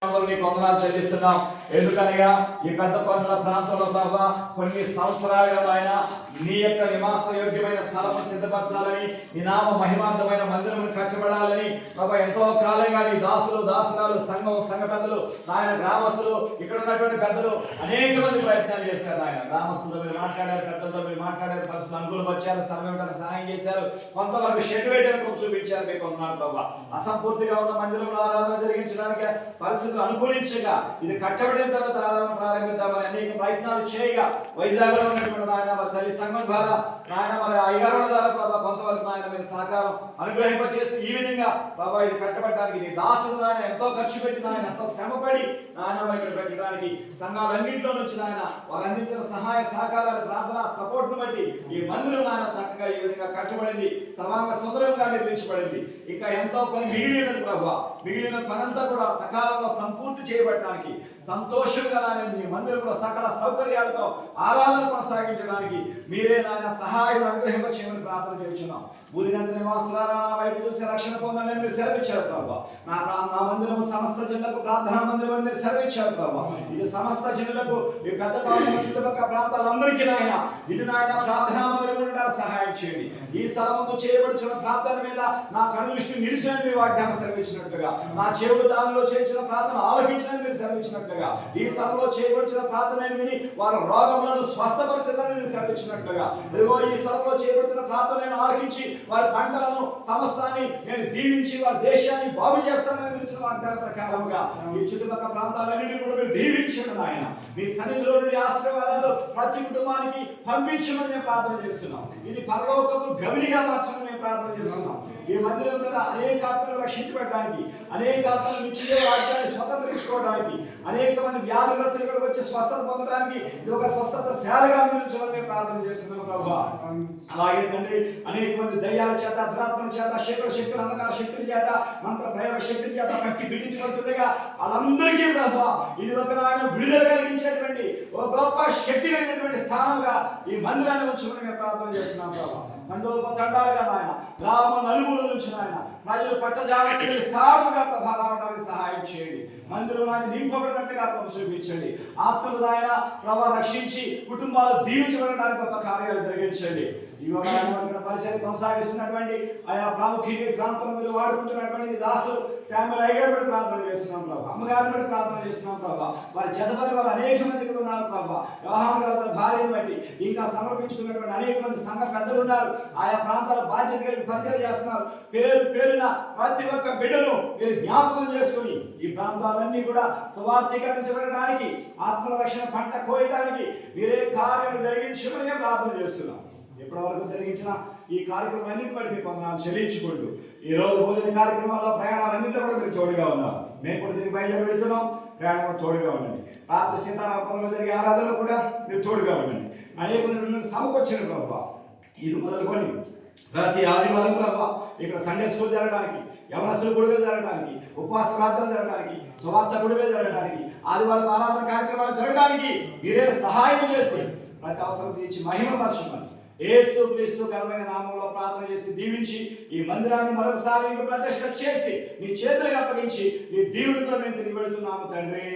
నీకు వందనాలు చెల్లిస్తున్నాం. ఎందుకనగా ఈ పెద్ద కొండల ప్రాంతంలో ప్రభా కొన్ని సంవత్సరాలుగా ఆయన నీ యొక్క నివాస యోగ్యమైన స్థలము సిద్ధపరచాలని, నీ నామ మహిమాంతమైన మందిరము కట్టబడాలని ప్రభా ఎంతో కాలంగా నీ దాసులు దాసురాలు సంఘ పెద్దలు ఆయన గ్రామస్తులు ఇక్కడ ఉన్నటువంటి పెద్దలు అనేక మంది ప్రయత్నాలు చేశారు. ఆయన గ్రామస్తులతో మీరు మాట్లాడారు, పెద్దలతో మీరు మాట్లాడారు, పరిస్థితులు అనుకూలం వచ్చారు, స్థలం ఇవ్వడానికి సహాయం చేశారు, కొంతవరకు షెడ్ వేయడానికి చూపించారు. మీకు వందనాలు ప్రభా. అసంపూర్తిగా ఉన్న మందిరంలో ఆరాధన జరిగించడానికి పరిస్థితులు అనుకూలించగా ఇది కట్టబడిన తర్వాత ఆరాధన ప్రారంభిద్దామని అనేక ప్రయత్నాలు చేయగా వైజాగ్ లో ఉన్నటువంటి ఆయన మరి తల్లి సంఘం ద్వారా ఆయన మరి అయ్యారుల ద్వారా ప్రభావ కొంతవరకు ఆయన మీరు సహకారం అనుగ్రహింపచేసి ఈ విధంగా ప్రభావ ఇది కట్టబడడానికి నీ దాసుడు ఆయన ఎంతో ఖర్చు పెట్టిన ఆయన ఎంతో శ్రమపడి నాయన ఇక్కడ పెట్టడానికి సంఘాలన్నింటిలో నుంచి ఆయన వారు అందించిన సహాయ సహకారాలు ప్రార్థన సపోర్ట్ బట్టి ఈ మందిరం ఆయన చక్కగా ఈ విధంగా కట్టబడింది, సర్వాంగ సుందరంగా నిర్మించబడింది. ఇంకా ఎంతో పని మిగిలినది ప్రభావ, మిగిలిన పనంతా కూడా సకాలంలో సంపూర్తి చేయబడటానికి సంతోషంగా నీ మందిరంలో సకల సౌకర్యాలతో ఆరాధన కొనసాగించడానికి మీరే నాయన సహాయం అనుగ్రహించమని ప్రార్థన చేస్తున్నాం. ఊరినంత నివాసులారా నా వైపు చూసి రక్షణ పొందాలని మీరు సెలవిచ్చారు ప్రభావ. నా మందిరము సమస్త జనులకు ప్రార్థనా మందిరం అని మీరు సెలవిచ్చారు ప్రభావ. ఇది సమస్త జనులకు ఈ పెద్ద చుట్టుపక్కల ప్రాంతాలందరికీ నాయన ఇది నాయన ప్రార్థనా మందిరం ఉండడానికి సహాయం చేయండి. ఈ స్థలంలో చేయబడుచున్న ప్రార్థన మీద నా కన్ను దృష్టి నిలిచినట్టు మీరు వాగ్దానం సెలవిచ్చినట్టుగా, నా చెవులు దానిలో చేయించిన ప్రార్థన ఆలకించినట్టు మీరు సెలవిచ్చినట్టుగా, ఈ స్థలంలో చేయబడుచున్న ప్రార్థనని విని వారి రోగములను స్వస్థపరచదని మీరు సెలవిచ్చినట్టుగా, ఇదిగో ఈ స్థలంలో చేయబడుతున్న ప్రార్థనను ఆలకించి వారి పంటలను సమస్తాన్ని నేను దీవించి వారి దేశాన్ని బాగు చేస్తానని ఇచ్చిన వాగ్దాన ప్రకారంగా ఈ చుట్టుపక్కల ప్రాంతాలన్నింటినీ కూడా మీరు దీవించండి నాయన. మీ సన్నిధిలో నుండి ఆశీర్వాదాలు ప్రతి కుటుంబానికి పంపించమని మేము ప్రార్థన చేస్తున్నాం. ఇది పరలోకపు గవినిగా మార్చమని మేము ప్రార్థన చేస్తున్నాం. ఈ మందిరం ద్వారా అనేక ఆత్మలు రక్షించబడడానికి, అనేక ఆత్మలు నిత్య రాజ్యాన్ని స్వతంత్రించుకోవడానికి, అనేక మంది వ్యాధిగ్రస్తులు ఇక్కడికి వచ్చి స్వస్థత పొందడానికి ఇది ఒక స్వస్థత శాలగా నిర్మించమని మేము ప్రార్థన చేస్తున్నాం ప్రభావ. అలాగే తండ్రి అనేక మంది దయ్యాల చేత, దురాత్మల చేత, శక్తుల అంధకార శక్తుల చేత, మంత్ర ప్రయోగ శక్తుల చేత కట్టి పీడించబడుతుండగా వాళ్ళందరికీ ప్రభావ ఇది ఒక ఆయన విడుదల కలిగించేటువంటి ఒక గొప్ప శక్తి కలిగినటువంటి స్థానంగా ఈ మందిరాన్ని ఉంచుకుని మేము ప్రార్థన చేస్తున్నాం ప్రభావ. తండాలుగా నాయన గ్రామ నలుగురు నుంచి నాయన ప్రజలు పట్టజాలకి స్థానంగా ప్రభావం రావడానికి సహాయం చేయండి. మందిరంలో నింపబడినట్టుగా చూపించండి. ఆత్మలు ఆయన ప్రభావ రక్షించి కుటుంబాలు దీవించబడడానికి గొప్ప కార్యాలు జరిగించండి. ఇక్కడ పరిచయం కొనసాగిస్తున్నటువంటి ఆయా ప్రాముఖ్య ప్రాంతంలో మీరు వాడుకుంటున్నటువంటి దాసు శామ్యుల్ అయ్యగారు కూడా ప్రార్థన చేస్తున్నాం ప్రభావ. అమ్మగారిని కూడా ప్రార్థన చేస్తున్నాం ప్రభావ. వారి జతపరి వారు అనేక మంది కూడా ఉన్నారు ప్రభావ. వ్యవహారం గారు భార్యను బట్టి ఇంకా సమర్పించుకున్నటువంటి అనేక మంది సంఘ పెద్దలు ఉన్నారు. ఆయా ప్రాంతాల బాధ్యత కలిగి పరిచయం చేస్తున్నారు. పేరున ప్రతి ఒక్క బిడ్డను మీరు జ్ఞాపకం చేసుకుని ఈ ప్రాంతాలన్నీ కూడా సువార్థీకరించబడడానికి, ఆత్మల రక్షణ పంట కోయడానికి మీరే కార్యం జరిగించమని ప్రార్థన చేస్తున్నాం. ఇప్పటివరకు జరిగించిన ఈ కార్యక్రమాలన్నింటి బట్టి మీకు వందనాలు చెల్లించుకుంటూ ఈ రోజు భోజన కార్యక్రమాల్లో ప్రయాణాలన్నింటిలో కూడా మీరు తోడుగా ఉన్నారు. మేము కూడా దీనికి బయలుదేరి వెళ్తున్నాం, ప్రయాణం కూడా తోడుగా ఉండండి. రాత్రి సీతారామంలో జరిగే ఆరాధనలో కూడా మీరు తోడుగా ఉండండి. అనేక సమకూర్చిన ప్రభావ ఇది మొదలుకొని ప్రతి ఆదివారం ప్రభావ ఇక్కడ సండే స్కూల్ జరగడానికి, యవనస్తుల గుడిగా జరగడానికి, ఉపవాస ప్రార్థన జరగడానికి, సువార్త గుడిగా జరగడానికి, ఆదివారం ఆరాధన కార్యక్రమాలు జరగడానికి మీరే సహాయం చేసి ప్రతి అవసరం తీర్చి మహిమపరచమని యేసు క్రీస్తు ఘనమైన నామంలో ప్రార్థన చేసి దీవించి ఈ మందిరాన్ని మరొకసారి ప్రతిష్ఠ చేసి నీ చేతులకు అప్పగించి నీ దీవునితో మేము తిరిగి వెళ్తున్నాము తండ్రి.